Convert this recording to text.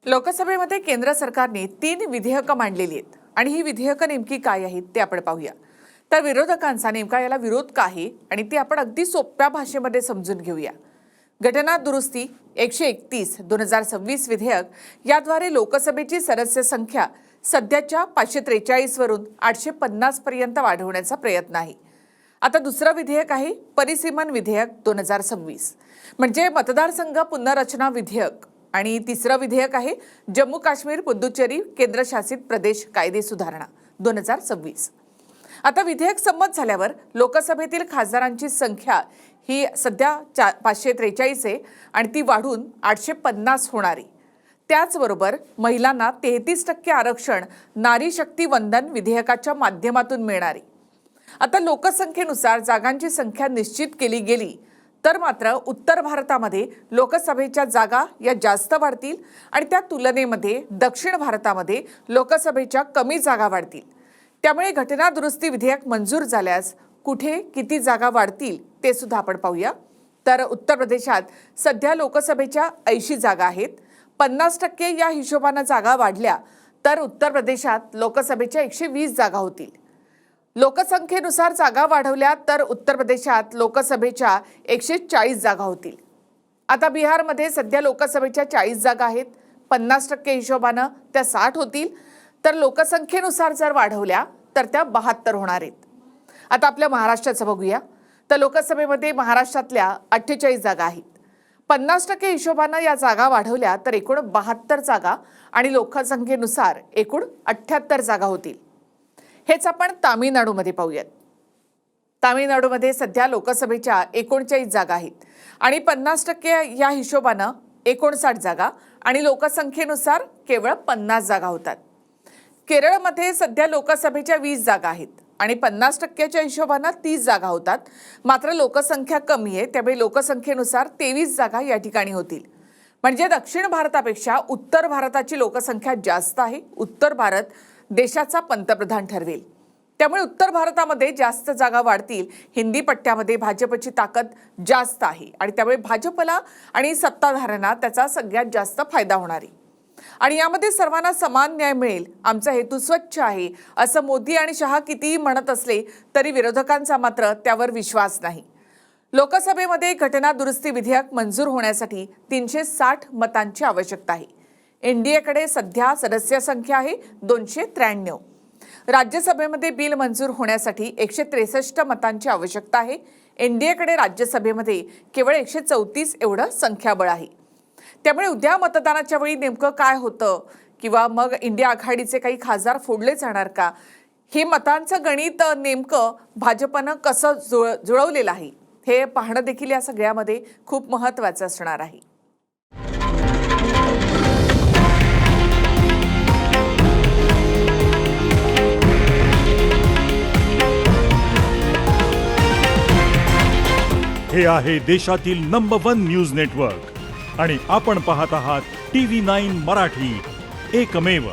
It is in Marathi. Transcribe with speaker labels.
Speaker 1: लोकसभेमध्ये केंद्र सरकारने 3 विधेयकं मांडलेली आहेत आणि ही विधेयकं नेमकी काय आहेत ते आपण पाहूया। तर विरोधकांचा नेमका याला विरोध का आहे आणि ते आपण अगदी सोप्या भाषेमध्ये समजून घेऊया। घटना दुरुस्ती 131/2026 विधेयक याद्वारे लोकसभेची सदस्य संख्या सध्याच्या 543 वरून 850 पर्यंत वाढवण्याचा प्रयत्न आहे। आता दुसरं विधेयक आहे परिसीमन विधेयक 2026 म्हणजे मतदारसंघ पुनर्रचना विधेयक आणि तिसरं विधेयक आहे जम्मू काश्मीर पुदुच्चेरी केंद्रशासित प्रदेश कायदे सुधारणा 2026। आता विधेयक संमत झाल्यावर लोकसभेतील खासदारांची संख्या ही सध्या 543 आहे आणि ती वाढून 850 होणार आहे। त्याचबरोबर महिलांना 33% आरक्षण नारी शक्ती वंदन विधेयकाच्या माध्यमातून मिळणार आहे। आता लोकसंख्येनुसार जागांची संख्या निश्चित केली गेली तर मात्र उत्तर भारतामध्ये लोकसभेच्या जागा या जास्त वाढतील आणि त्या तुलनेमध्ये दक्षिण भारतामध्ये लोकसभेच्या कमी जागा वाढतील। त्यामुळे घटना दुरुस्ती विधेयक मंजूर झाल्यास कुठे किती जागा वाढतील ते सुद्धा आपण पाहूया। तर उत्तर प्रदेशात सध्या लोकसभेच्या 80 जागा आहेत। 50% या हिशोबाने जागा वाढल्या तर उत्तर प्रदेशात लोकसभेच्या 120 जागा होतील। लोकसंख्येनुसार जागा वाढवल्या तर उत्तर प्रदेशात लोकसभेच्या 140 जागा होतील। आता बिहारमध्ये सध्या लोकसभेच्या 40 जागा आहेत। 50% हिशोबाने त्या 60 होतील तर लोकसंख्येनुसार जर वाढवल्या तर त्या 72 होणार आहेत। आता आपल्या महाराष्ट्राचं बघूया तर लोकसभेमध्ये महाराष्ट्रातल्या 48 जागा आहेत। 50% हिशोबाने या जागा वाढवल्या तर एकूण 72 जागा आणि लोकसंख्येनुसार एकूण 78 जागा होतील। हेच आपण तामिळनाडूमध्ये पाहूयात। तामिळनाडूमध्ये सध्या लोकसभेच्या 39 जागा आहेत आणि 50% या हिशोबाने 59 जागा आणि लोकसंख्येनुसार केवळ 50 जागा होतात। केरळमध्ये सध्या लोकसभेच्या 20 जागा आहेत आणि 50%च्या हिशोबाने 30 जागा होतात। मात्र लोकसंख्या कमी आहे त्यामुळे लोकसंख्येनुसार 23 जागा या ठिकाणी होतील। म्हणजे दक्षिण भारतापेक्षा उत्तर भारताची लोकसंख्या जास्त आहे। उत्तर भारत देशाचा पंतप्रधान ठरवेल त्यामुळे उत्तर भारतामध्ये जास्त जागा वाढतील। हिंदी पट्ट्यामध्ये भाजपची ताकद जास्त आहे आणि त्यामुळे भाजपला आणि सत्ताधाऱ्यांना त्याचा सगळ्यात जास्त फायदा होणार आहे आणि यामध्ये सर्वांना समान न्याय मिळेल। आमचा हेतू स्वच्छ आहे असं मोदी आणि शहा कितीही म्हणत असले तरी विरोधकांचा मात्र त्यावर विश्वास नाही। लोकसभेमध्ये घटना दुरुस्ती विधेयक मंजूर होण्यासाठी 360 मतांची आवश्यकता आहे। एनडीएकडे सध्या सदस्य संख्या आहे 293। राज्यसभेमध्ये बिल मंजूर होण्यासाठी 163 मतांची आवश्यकता आहे। एनडीएकडे राज्यसभेमध्ये केवळ 134 एवढं संख्याबळ आहे। त्यामुळे उद्या मतदानाच्या वेळी नेमकं काय होतं किंवा मग इंडिया आघाडीचे काही खासदार फोडले जाणार का हे मतांचं गणित नेमकं भाजपनं कसं जुळवलेलं आहे हे पाहणं देखील या सगळ्यामध्ये खूप महत्त्वाचं असणार आहे।
Speaker 2: हे आहे देशातील नंबर 1 न्यूज नेटवर्क आणि आपण पाहत आहात TV9 मराठी, एकमेव।